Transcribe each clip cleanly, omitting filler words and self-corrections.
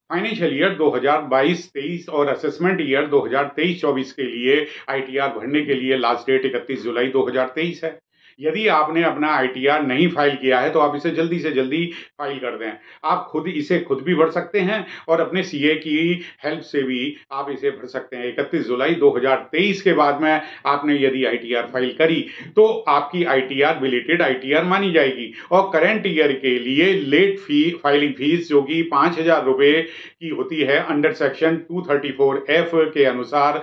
Financial year 2022-23 और assessment year 2023-24 के लिए आईटीआर भरने के लिए लास्ट डेट 31 जुलाई 2023 है। यदि आपने अपना आईटीआर नहीं फाइल किया है तो आप इसे जल्दी से जल्दी फाइल कर दें। आप खुद भी भर सकते हैं और अपने सीए की हेल्प से भी आप इसे भर सकते हैं। 31 जुलाई 2023 के बाद में आपने यदि आईटीआर फाइल करी तो आपकी आईटीआर बिलेटेड आईटीआर मानी जाएगी और करंट ईयर के लिए लेट फाइलिंग फीस जो कि 5,000 रुपए की होती है अंडर सेक्शन 234F के अनुसार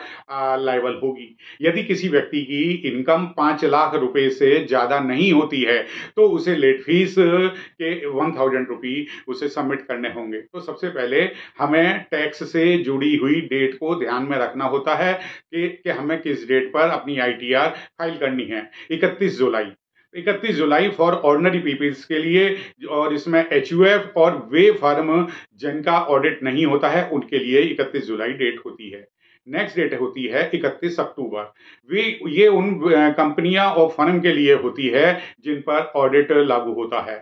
लायबल होगी। यदि किसी व्यक्ति की इनकम 5 लाख रुपए से ज्यादा नहीं होती है तो उसे लेट फीस के 1000 रुपी उसे सबमिट करने होंगे। तो सबसे पहले हमें टैक्स से जुड़ी हुई डेट को ध्यान में रखना होता है कि हमें किस डेट पर अपनी आईटीआर फाइल करनी है। 31 जुलाई फॉर ऑर्डिनरी पीपल्स के लिए, और इसमें एचयूएफ और वे फर्म जिनका ऑडिट नहीं होता है उनके लिए 31 जुलाई डेट होती है। नेक्स्ट डेट होती है 31 अक्टूबर। ये उन कंपनियां और फर्म के लिए होती है जिन पर ऑडिट लागू होता है।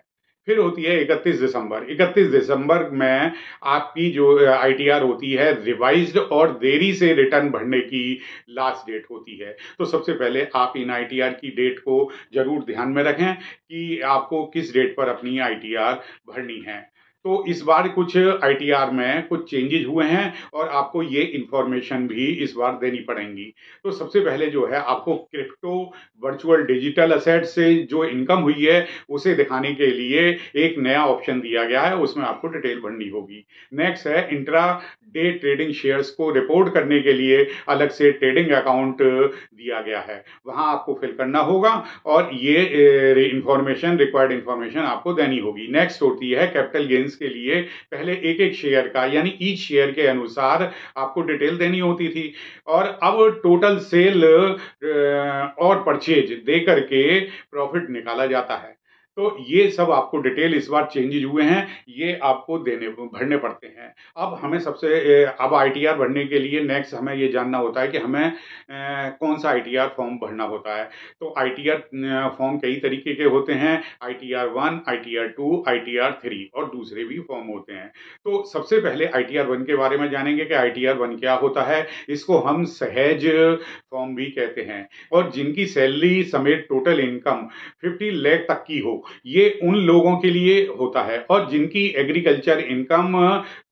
फिर होती है 31 दिसंबर। 31 दिसंबर में आपकी जो आईटीआर होती है रिवाइज्ड और देरी से रिटर्न भरने की लास्ट डेट होती है। तो सबसे पहले आप इन आईटीआर की डेट को जरूर ध्यान में रखें कि आपको किस डेट पर अपनी आईटीआर भरनी है। तो इस बार कुछ आईटीआर में कुछ चेंजेस हुए हैं और आपको ये इंफॉर्मेशन भी इस बार देनी पड़ेंगी। तो सबसे पहले जो है आपको क्रिप्टो वर्चुअल डिजिटल असेट से जो इनकम हुई है उसे दिखाने के लिए एक नया ऑप्शन दिया गया है, उसमें आपको डिटेल भरनी होगी। नेक्स्ट है इंट्रा डे ट्रेडिंग शेयर्स को रिपोर्ट करने के लिए अलग से ट्रेडिंग अकाउंट दिया गया है, वहां आपको फिल करना होगा और ये रिक्वायर्ड इंफॉर्मेशन आपको देनी होगी। नेक्स्ट होती है कैपिटल गेन्स के लिए पहले एक एक शेयर का यानी ईच शेयर के अनुसार आपको डिटेल देनी होती थी और अब टोटल सेल और परचेज दे करके प्रॉफिट निकाला जाता है। तो ये सब आपको डिटेल इस बार चेंजेज हुए हैं, ये आपको भरने पड़ते हैं। अब आईटीआर भरने के लिए नेक्स्ट हमें ये जानना होता है कि हमें कौन सा आईटीआर फॉर्म भरना होता है। तो आईटीआर फॉर्म कई तरीके के होते हैं, आईटीआर 1, आईटीआर 2, आईटीआर 3 और दूसरे भी फॉर्म होते हैं। तो सबसे पहले आईटीआर 1 के बारे में जानेंगे कि आईटीआर 1 क्या होता है। इसको हम सहज फॉर्म भी कहते हैं और जिनकी सैलरी समेत टोटल इनकम 50 लाख तक की हो, ये उन लोगों के लिए होता है और जिनकी एग्रीकल्चर इनकम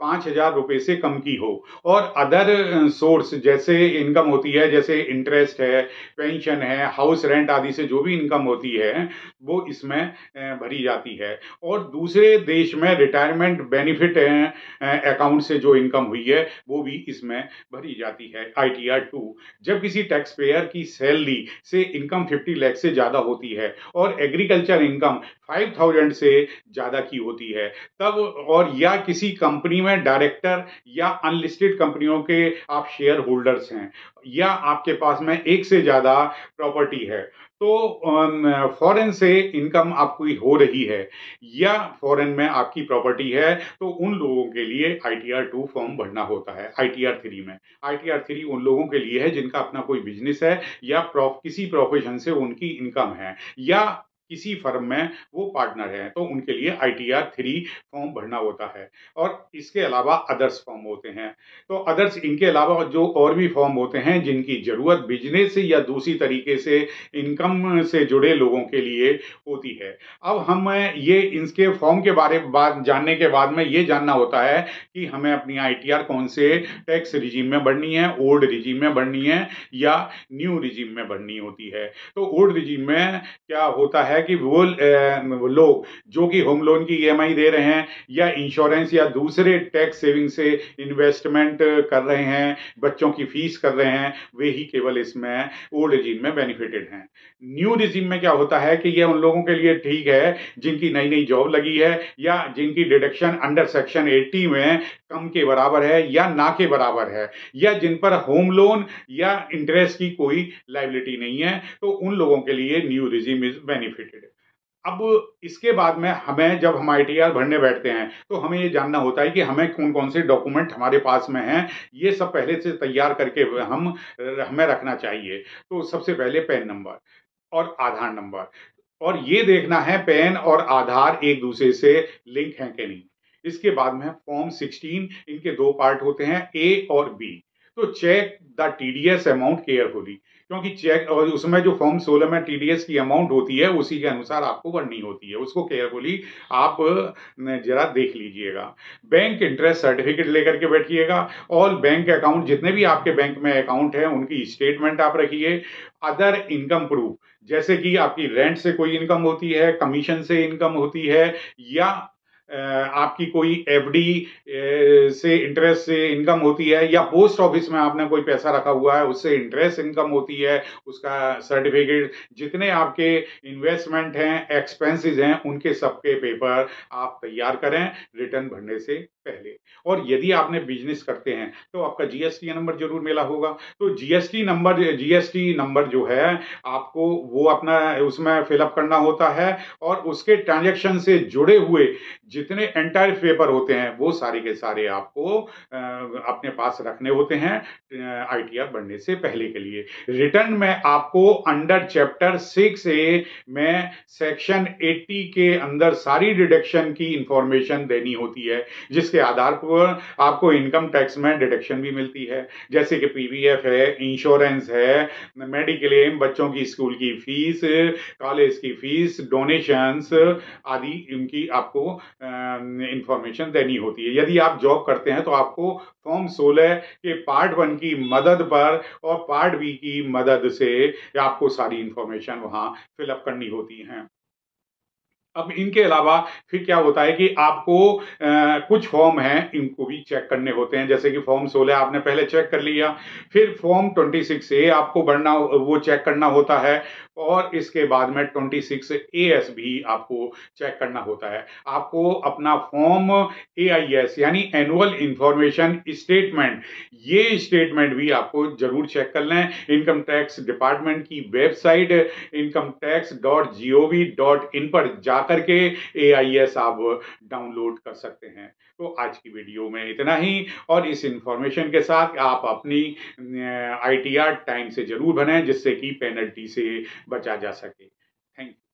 5,000 रुपए से कम की हो और अदर सोर्स जैसे इनकम होती है, जैसे इंटरेस्ट है, पेंशन है, हाउस रेंट आदि से जो भी इनकम होती है वो इसमें भरी जाती है। और दूसरे देश में रिटायरमेंट बेनिफिट अकाउंट से जो इनकम हुई है वो भी इसमें भरी जाती है। आईटीआर 2, जब किसी टैक्स पेयर की सैलरी से इनकम 50 लाख से ज्यादा होती है और एग्रीकल्चर इनकम 5,000 से ज्यादा की होती है तब, और या किसी कंपनी में डायरेक्टर या अनलिस्टेड कंपनियों के आप शेयर होल्डर्स हैं या आपके पास में एक से ज्यादा प्रॉपर्टी है, तो फॉरेन से इनकम आपकी हो रही है या फॉरेन में आपकी प्रॉपर्टी है तो उन लोगों के लिए आईटीआर 2 फॉर्म भरना होता है। आईटीआर 3 उन लोगों के लिए है जिनका अपना कोई बिजनेस है या किसी प्रोफेशन से उनकी इनकम है या किसी फर्म में वो पार्टनर है तो उनके लिए आईटीआर 3 फॉर्म भरना होता है। और इसके अलावा अदर्स फॉर्म होते हैं। तो अदर्स, इनके अलावा जो और भी फॉर्म होते हैं जिनकी जरूरत बिजनेस से या दूसरी तरीके से इनकम से जुड़े लोगों के लिए होती है। अब हम ये इनके फॉर्म के बारे में जानने के बाद में ये जानना होता है कि हमें अपनी आईटीआर कौन से टैक्स रिजीम में भरनी है, ओल्ड रिजीम में भरनी है या न्यू रिजीम में भरनी होती है। तो ओल्ड रिजीम में क्या होता है कि वो लोग जो कि होम लोन की ईएमआई दे रहे हैं या इंश्योरेंस या दूसरे टैक्स सेविंग से इन्वेस्टमेंट कर रहे हैं, बच्चों की फीस कर रहे हैं, वे ही केवल इसमें ओल्ड रिजीम में बेनिफिटेड हैं। न्यू रिजीम में क्या होता है कि ये उन लोगों के लिए ठीक है जिनकी नई नई जॉब लगी है या जिनकी डिडक्शन अंडर सेक्शन 80 में कम के बराबर है या ना के बराबर है या जिन पर होम लोन या इंटरेस्ट की कोई लायबिलिटी नहीं है, तो उन लोगों के लिए न्यू रिजीम इज बेनिफिटेड। अब इसके बाद में जब हम आईटीआर भरने बैठते हैं तो हमें ये जानना होता है कि हमें कौन कौन से डॉक्यूमेंट हमारे पास में हैं, ये सब पहले से तैयार करके हमें रखना चाहिए। तो सबसे पहले पैन नंबर और आधार नंबर, और ये देखना है पैन और आधार एक दूसरे से लिंक हैं कि नहीं। इसके बाद में फॉर्म 16, इनके दो पार्ट होते हैं, ए और बी। तो check the TDS amount carefully, क्योंकि चेक और उसमें जो फॉर्म 16 में टीडीएस की अमाउंट होती है उसी के अनुसार आपको भरनी होती है, उसको केयरफुली आप जरा देख लीजिएगा। बैंक इंटरेस्ट सर्टिफिकेट लेकर के बैठिएगा। ऑल बैंक अकाउंट, जितने भी आपके बैंक में अकाउंट है उनकी स्टेटमेंट आप रखिए। अदर इनकम प्रूफ, जैसे कि आपकी रेंट से कोई इनकम होती है, कमीशन से इनकम होती है, या आपकी कोई एफडी से इंटरेस्ट से इनकम होती है, या पोस्ट ऑफिस में आपने कोई पैसा रखा हुआ है उससे इंटरेस्ट इनकम होती है, उसका सर्टिफिकेट, जितने आपके इन्वेस्टमेंट हैं, एक्सपेंसेस हैं, उनके सबके पेपर आप तैयार करें रिटर्न भरने से पहले। और यदि आपने बिजनेस करते हैं तो आपका जीएसटी नंबर जरूर मिला होगा। तो जीएसटी नंबर जो है आपको वो अपना उसमें फिलअप करना होता है, और उसके ट्रांजैक्शन से जुड़े हुए जितने एंटायर पेपर होते हैं वो सारे के सारे आपको अपने पास रखने होते हैं आईटीआर बनने से पहले के लिए। रिटर्न में आपको अंडर चैप्टर 6A में सेक्शन 80 के अंदर सारी डिडक्शन की इंफॉर्मेशन देनी होती है, जिसके आधार पर आपको इनकम टैक्स में डिडक्शन भी मिलती है, जैसे कि पीवीएफ है, इंश्योरेंस है, मेडिक्लेम, बच्चों की स्कूल की फीस, कॉलेज की फीस, डोनेशंस आदि इनकी आपको इंफॉर्मेशन देनी होती है। यदि आप जॉब करते हैं तो आपको फॉर्म 16 के पार्ट 1 की मदद पर और पार्ट बी की मदद से आपको सारी इंफॉर्मेशन वहां फिलअप करनी होती है। अब इनके अलावा फिर क्या होता है कि आपको कुछ फॉर्म हैं इनको भी चेक करने होते हैं, जैसे कि फॉर्म 16 आपने पहले चेक कर लिया, फिर फॉर्म 26A आपको भरना, वो चेक करना होता है, और इसके बाद में 26AS भी आपको चेक करना होता है। आपको अपना फॉर्म AIS यानी एनुअल इंफॉर्मेशन स्टेटमेंट, ये स्टेटमेंट भी आपको जरूर चेक कर लें। इनकम टैक्स डिपार्टमेंट की वेबसाइट incometax.gov.in पर जाकर के AIS आप डाउनलोड कर सकते हैं। तो आज की वीडियो में इतना ही, और इस इंफॉर्मेशन के साथ आप अपनी आईटीआर टाइम से जरूर भरें, जिससे कि पेनल्टी से बचा जा सके। Thank you.